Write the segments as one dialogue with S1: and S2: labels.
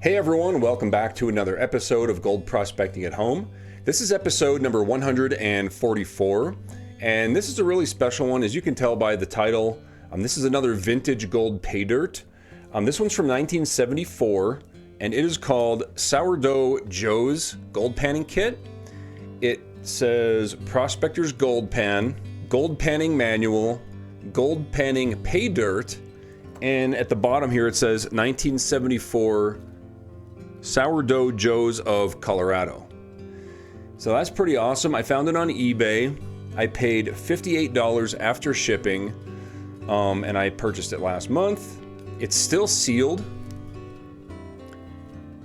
S1: Hey everyone, welcome back to another episode of Gold Prospecting at Home. This is episode number 144, and this is a really special one, as you can tell by the title. This is another vintage gold Paydirt. This one's from 1974, and it is called Sourdough Joe's Gold Panning Kit. It says Prospector's Gold Pan, Gold Panning Manual, Gold Panning Paydirt, and at the bottom here it says 1974 Sourdough Joe's of Colorado. So that's pretty awesome. I found it on eBay. I paid $58 after shipping, and I purchased it last month. It's still sealed.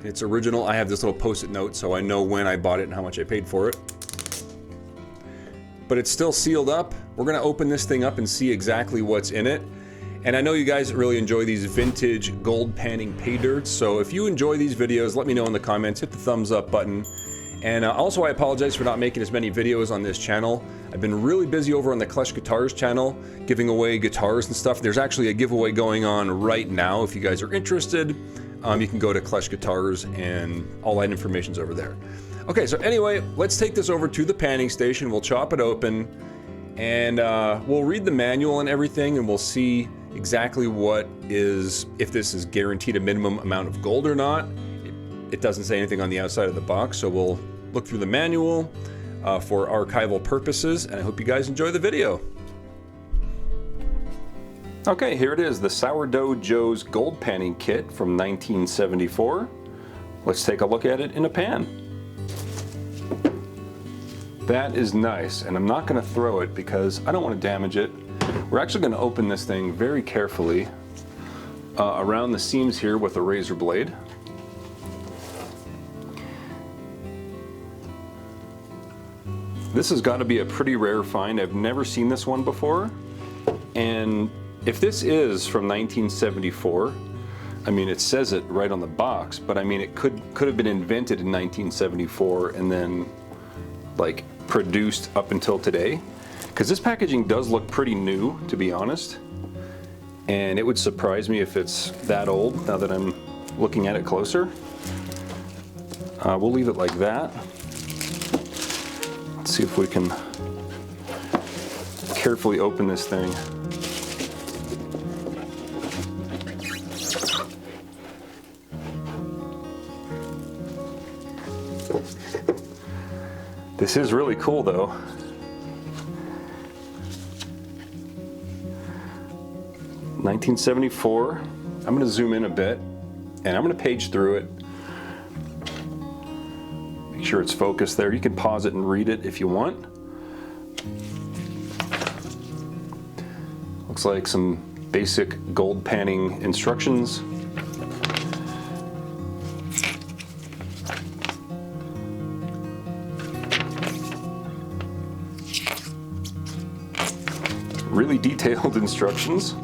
S1: It's original. I have this little post-it note so I know when I bought it and how much I paid for it. But it's still sealed up. We're gonna open this thing up and see exactly what's in it. And I know you guys really enjoy these vintage gold panning Paydyrts, so if you enjoy these videos, let me know in the comments, hit the thumbs up button. And also I apologize for not making as many videos on this channel. I've been really busy over on the Klesh Guitars channel, giving away guitars and stuff. There's actually a giveaway going on right now. If you guys are interested, you can go to Klesh Guitars and all that information's over there. Okay, so anyway, let's take this over to the panning station. We'll chop it open, and we'll read the manual and everything, and we'll see exactly what is, if this is guaranteed a minimum amount of gold or not. It doesn't say anything on the outside of the box, so we'll look through the manual for archival purposes, and I hope you guys enjoy the video. Okay, here it is, the Sourdough Joe's Gold Panning Kit from 1974. Let's take a look at it in a pan. That is nice, and I'm not going to throw it because I don't want to damage it. We're actually going to open this thing very carefully around the seams here with a razor blade. This has got to be a pretty rare find. I've never seen this one before, and if this is from 1974, I mean, it says it right on the box, but I mean, it could have been invented in 1974 and then like produced up until today. Because this packaging does look pretty new, to be honest, and it would surprise me if it's that old now that I'm looking at it closer. We'll leave it like that. Let's see if we can carefully open this thing. This is really cool though. 1974. I'm going to zoom in a bit and I'm going to page through it. Make sure it's focused there. You can pause it and read it if you want. Looks like some basic gold panning instructions. Really detailed instructions.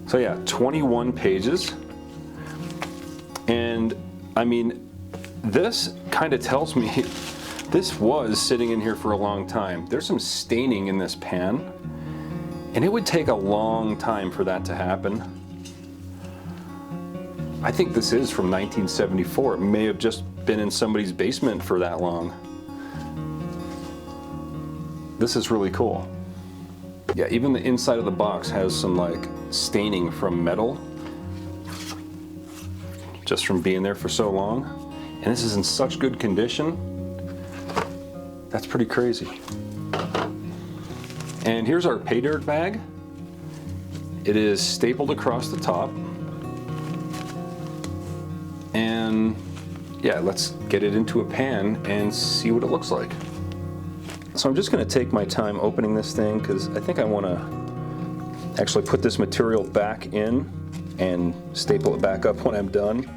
S1: So yeah, 21 pages, and I mean, this kind of tells me this was sitting in here for a long time. There's some staining in this pan, and it would take a long time for that to happen. I think this is from 1974. It may have just been in somebody's basement for that long. This is really cool. Yeah, even the inside of the box has some like staining from metal, just from being there for so long. And this is in such good condition. That's pretty crazy. And here's our Paydirt bag. It is stapled across the top. And yeah, let's get it into a pan and see what it looks like. So I'm just going to take my time opening this thing because I think I want to actually put this material back in and staple it back up when I'm done.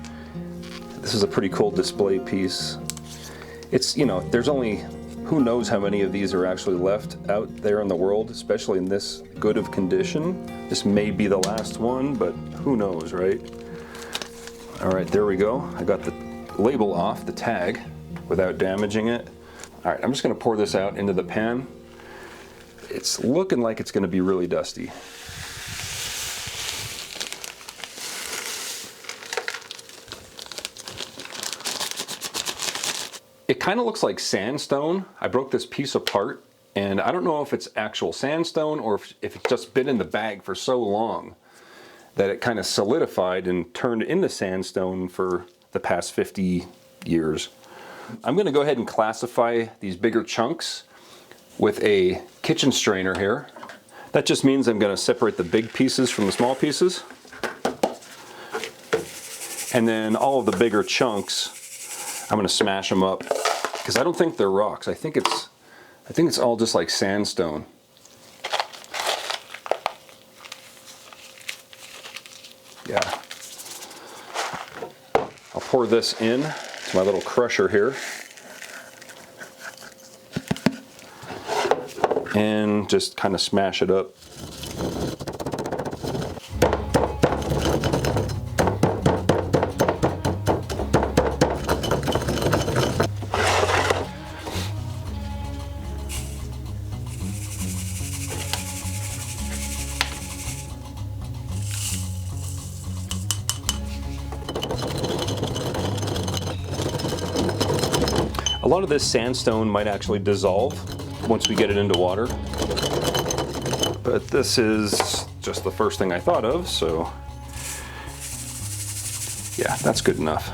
S1: This is a pretty cool display piece. It's, you know, there's only, who knows how many of these are actually left out there in the world, especially in this good of condition. This may be the last one, but who knows, right? All right, there we go. I got the label off, the tag, without damaging it. All right, I'm just gonna pour this out into the pan. it's looking like it's going to be really dusty. It kind of looks like sandstone. I broke this piece apart, and I don't know if it's actual sandstone or if it's just been in the bag for so long that it kind of solidified and turned into sandstone for the past 50 years. I'm going to go ahead and classify these bigger chunks with a kitchen strainer here. That just means I'm going to separate the big pieces from the small pieces. And then all of the bigger chunks, I'm going to smash them up, because I don't think they're rocks. I think it's all just like sandstone. Yeah. I'll pour this in to my little crusher here. And just kind of smash it up. A lot of this sandstone might actually dissolve once we get it into water, but this is just the first thing I thought of, so yeah, that's good enough.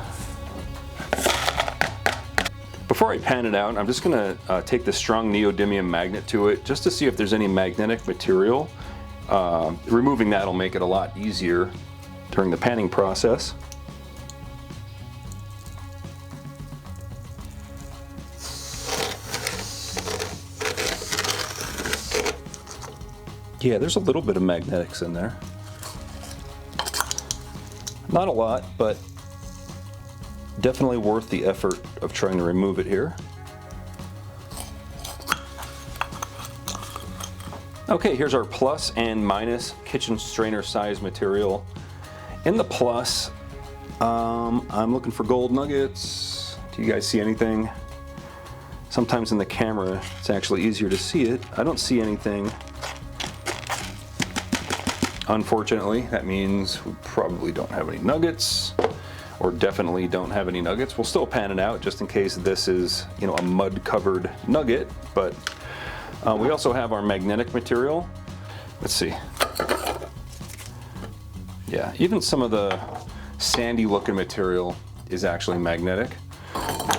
S1: Before I pan it out, I'm just going to take the strong neodymium magnet to it just to see if there's any magnetic material. Removing that will make it a lot easier during the panning process. Yeah, there's a little bit of magnetics in there. Not a lot, but definitely worth the effort of trying to remove it here. Okay, here's our plus and minus kitchen strainer size material. In the plus, I'm looking for gold nuggets. Do you guys see anything? Sometimes in the camera, it's actually easier to see it. I don't see anything. Unfortunately, that means we probably don't have any nuggets, or definitely don't have any nuggets. We'll still pan it out just in case this is, you know, a mud-covered nugget, but we also have our magnetic material. Let's see. Yeah, even some of the sandy-looking material is actually magnetic,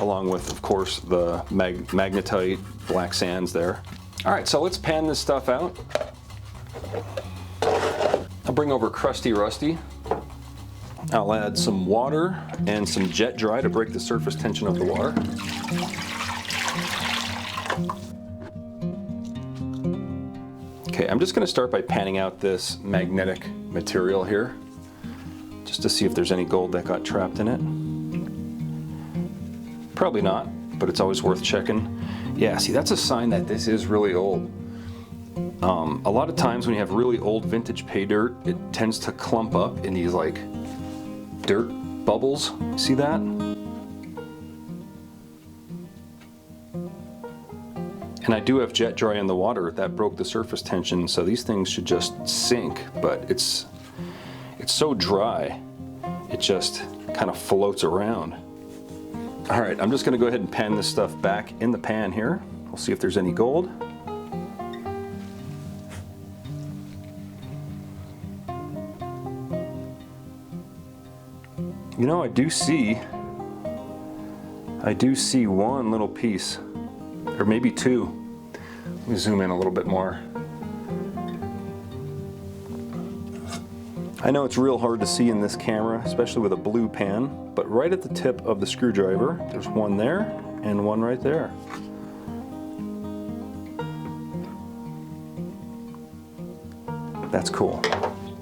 S1: along with, of course, the magnetite black sands there. All right, so let's pan this stuff out. I'll bring over Crusty Rusty. I'll add some water and some jet dry to break the surface tension of the water. Okay, I'm just going to start by panning out this magnetic material here, just to see if there's any gold that got trapped in it. Probably not, but it's always worth checking. Yeah, see, that's a sign that this is really old. A lot of times when you have really old vintage pay dirt, it tends to clump up in these like dirt bubbles. See that? And I do have jet dry in the water that broke the surface tension, so these things should just sink, but it's so dry, it just kind of floats around. All right, I'm just gonna go ahead and pan this stuff back in the pan here. We'll see if there's any gold. You know, I do see one little piece, or maybe two. Let me zoom in a little bit more. I know it's real hard to see in this camera, especially with a blue pan, but right at the tip of the screwdriver, there's one there and one right there. That's cool.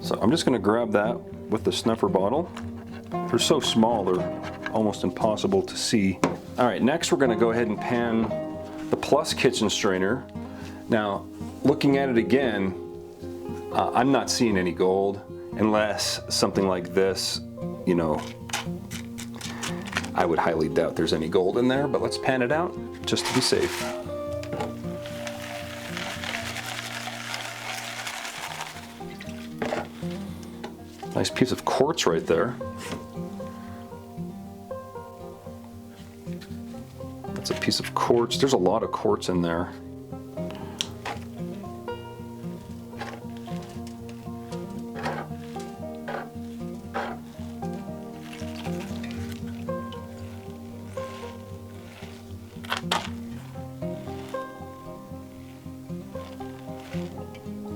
S1: So I'm just gonna grab that with the snuffer bottle. They're so small, they're almost impossible to see. All right, next we're gonna go ahead and pan the plus kitchen strainer. Now, looking at it again, I'm not seeing any gold, unless something like this, you know, I would highly doubt there's any gold in there, but let's pan it out just to be safe.
S2: Nice piece of quartz right there. That's a piece of quartz. There's a lot of quartz in there.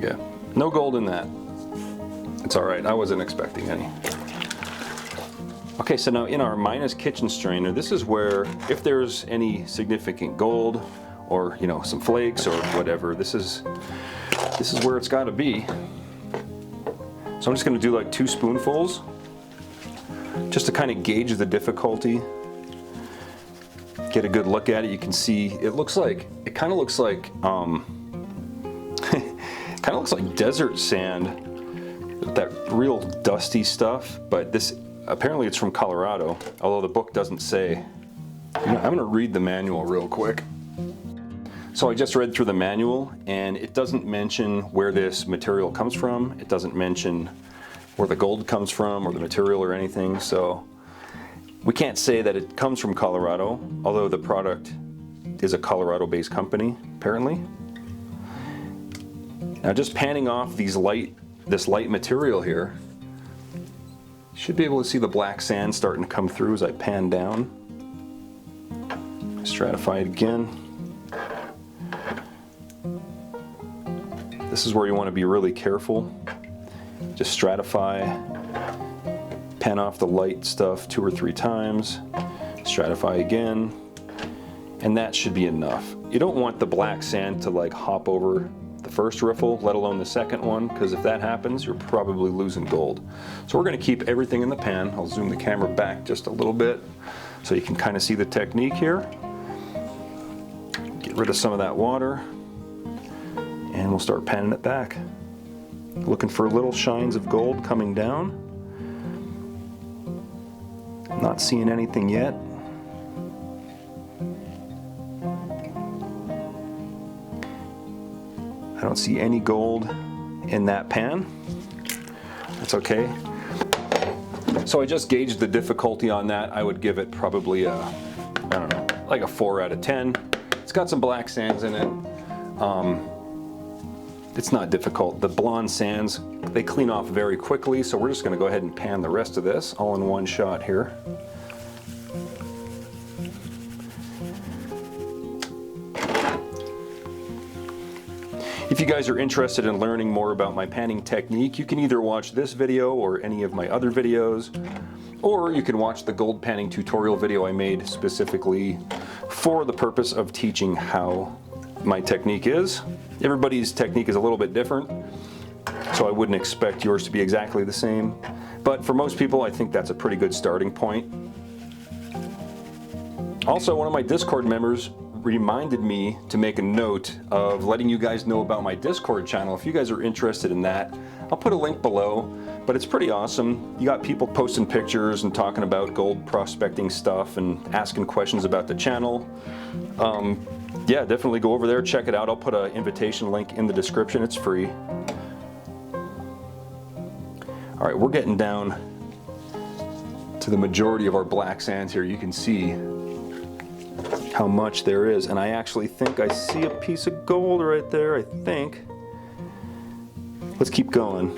S2: Yeah, no gold in that. It's all right, I wasn't expecting any. Okay, so now in our minus kitchen strainer, this is where, if there's any significant gold or, you know, some flakes or whatever, this is where it's got to be. So I'm just going to do like 2 spoonfuls just to kind of gauge the difficulty, get a good look at it. You can see it kind of looks like kind of looks like desert sand, that real dusty stuff, but this apparently it's from Colorado, although the book doesn't say. You know, I'm going to read the manual real quick. So I just read through the manual, and it doesn't mention where this material comes from. It doesn't mention where the gold comes from or the material or anything, so we can't say that it comes from Colorado, although the product is a Colorado-based company, apparently. Now just panning off this light material here, you should be able to see the black sand starting to come through as I pan down. Stratify it again. This is where you want to be really careful. Just stratify, pan off the light stuff 2 or 3 times, stratify again, and that should be enough. You don't want the black sand to like hop over the first riffle, let alone the second one, because if that happens, you're probably losing gold. So we're going to keep everything in the pan. I'll zoom the camera back just a little bit so you can kind of see the technique here. Get rid of some of that water, and we'll start panning it back. Looking for little shines of gold coming down. Not seeing anything yet. I don't see any gold in that pan. That's okay. So I just gauged the difficulty on that. I would give it probably a, I don't know, like a 4 out of 10. It's got some black sands in it. It's not difficult. The blonde sands, they clean off very quickly, so we're just going to go ahead and pan the rest of this all in one shot here. If you guys are interested in learning more about my panning technique, you can either watch this video or any of my other videos, or you can watch the gold panning tutorial video I made specifically for the purpose of teaching how my technique is. Everybody's technique is a little bit different, so I wouldn't expect yours to be exactly the same. But for most people, I think that's a pretty good starting point. Also, one of my Discord members reminded me to make a note of letting you guys know about my Discord channel. If you guys are interested in that, I'll put a link below, but it's pretty awesome. You got people posting pictures and talking about gold prospecting stuff and asking questions about the channel. Yeah, definitely go over there, check it out. I'll put an invitation link in the description. It's free. All right, we're getting down to the majority of our black sands here. You can see how much there is, and I actually think I see a piece of gold right there, I think. Let's keep going.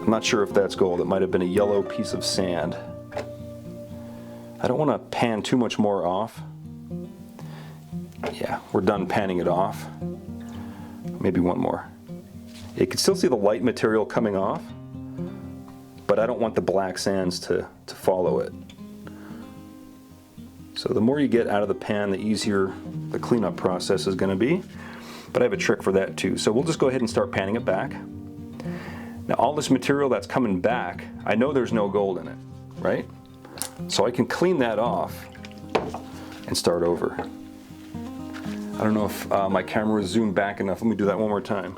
S2: I'm not sure if that's gold. It might have been a yellow piece of sand. I don't want to pan too much more off. Yeah, we're done panning it off. Maybe one more. You can still see the light material coming off, but I don't want the black sands to follow it. So the more you get out of the pan, the easier the cleanup process is going to be. But I have a trick for that too. So we'll just go ahead and start panning it back. Now all this material that's coming back, I know there's no gold in it, right? So I can clean that off and start over. I don't know if my camera is zoomed back enough. Let me do that one more time.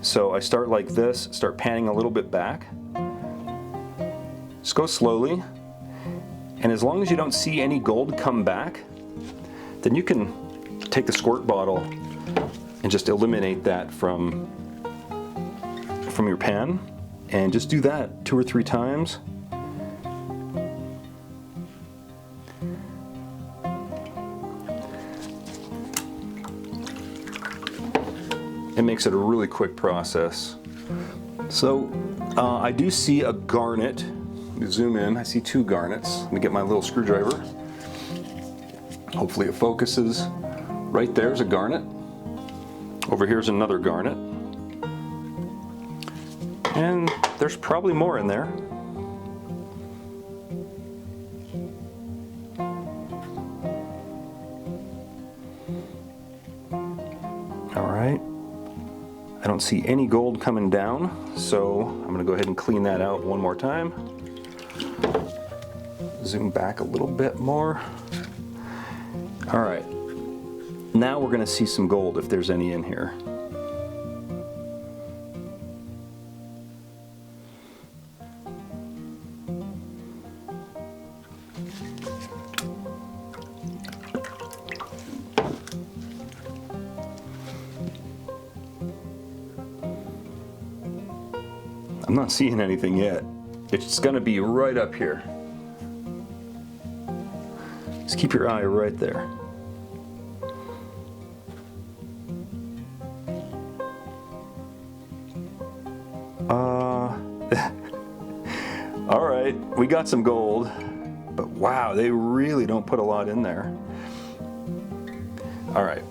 S2: So I start like this, start panning a little bit back. Just go slowly. And as long as you don't see any gold come back, then you can take the squirt bottle and just eliminate that from from your pan, and just do that 2 or 3 times. It makes it a really quick process. So I do see a garnet. Let me zoom in. I see 2 garnets. Let me get my little screwdriver. Hopefully it focuses. Right there's a garnet. Over here's another garnet. And there's probably more in there. All right. I don't see any gold coming down, so I'm going to go ahead and clean that out one more time. Zoom back a little bit more. All right. Now we're going to see some gold if there's any in here. I'm not seeing anything yet. It's going to be right up here. Just keep your eye right there. All right, we got some gold, but wow, they really don't put a lot in there. All right,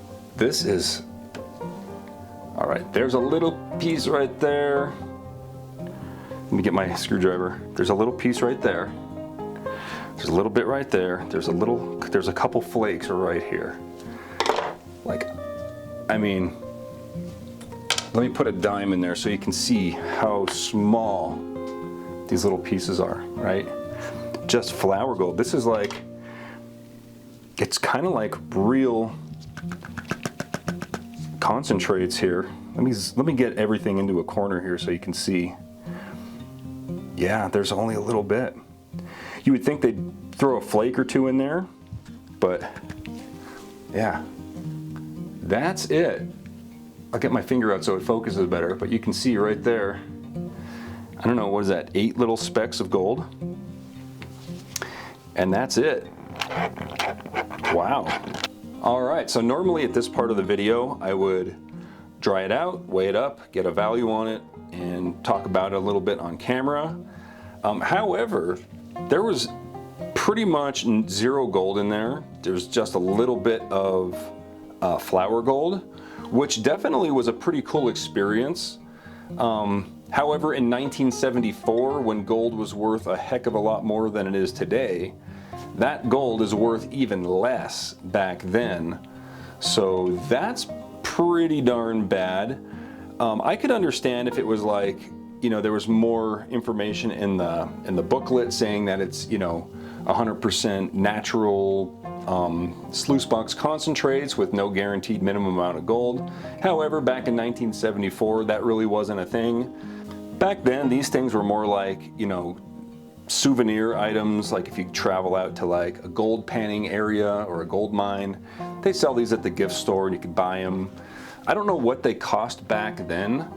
S2: all right, there's a little piece right there. Let me get my screwdriver. There's a little piece right there. There's a little bit right there. There's a couple flakes right here. Like, I mean, let me put a dime in there so you can see how small these little pieces are, right? Just flour gold. This is like, it's kind of like real concentrates here. Let me get everything into a corner here so you can see. Yeah, there's only a little bit. You would think they'd throw a flake or 2 in there, but yeah, that's it. I'll get my finger out so it focuses better, but you can see right there, I don't know, what is that, 8 little specks of gold? And that's it. Wow. All right, so normally at this part of the video, I would dry it out, weigh it up, get a value on it, and talk about it a little bit on camera. However, there was pretty much 0 gold in there. There's just a little bit of flour gold, which definitely was a pretty cool experience. However, in 1974, when gold was worth a heck of a lot more than it is today, that gold is worth even less back then. So that's pretty darn bad. I could understand if it was like, you know, there was more information in the booklet saying that it's, you know, 100% natural sluice box concentrates with no guaranteed minimum amount of gold. However, back in 1974, that really wasn't a thing. Back then, these things were more like, you know, souvenir items. Like if you travel out to like a gold panning area or a gold mine, they sell these at the gift store and you could buy them. I don't know what they cost back then,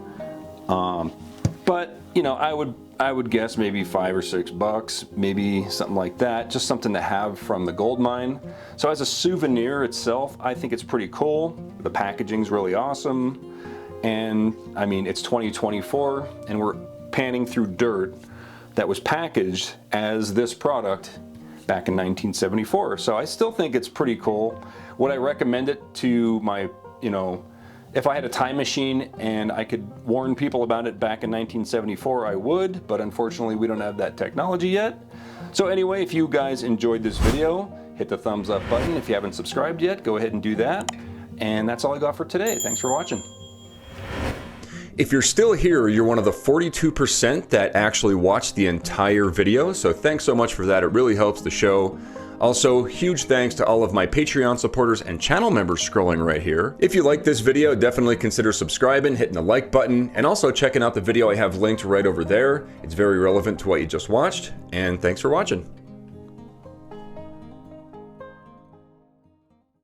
S2: but you know, I would guess maybe $5 or $6, maybe something like that. Just something to have from the gold mine. So as a souvenir itself, I think it's pretty cool. The packaging's really awesome. And I mean, it's 2024 and we're panning through dirt that was packaged as this product back in 1974. So I still think it's pretty cool. Would I recommend it to my, you know, if I had a time machine and I could warn people about it back in 1974, I would, but unfortunately we don't have that technology yet. So anyway, if you guys enjoyed this video, hit the thumbs up button. If you haven't subscribed yet, go ahead and do that. And that's all I got for today. Thanks for watching.
S1: If you're still here, you're one of the 42% that actually watched the entire video, so thanks so much for that. It really helps the show. Also, huge thanks to all of my Patreon supporters and channel members scrolling right here. If you like this video, definitely consider subscribing, hitting the like button, and also checking out the video I have linked right over there. It's very relevant to what you just watched, and thanks for watching.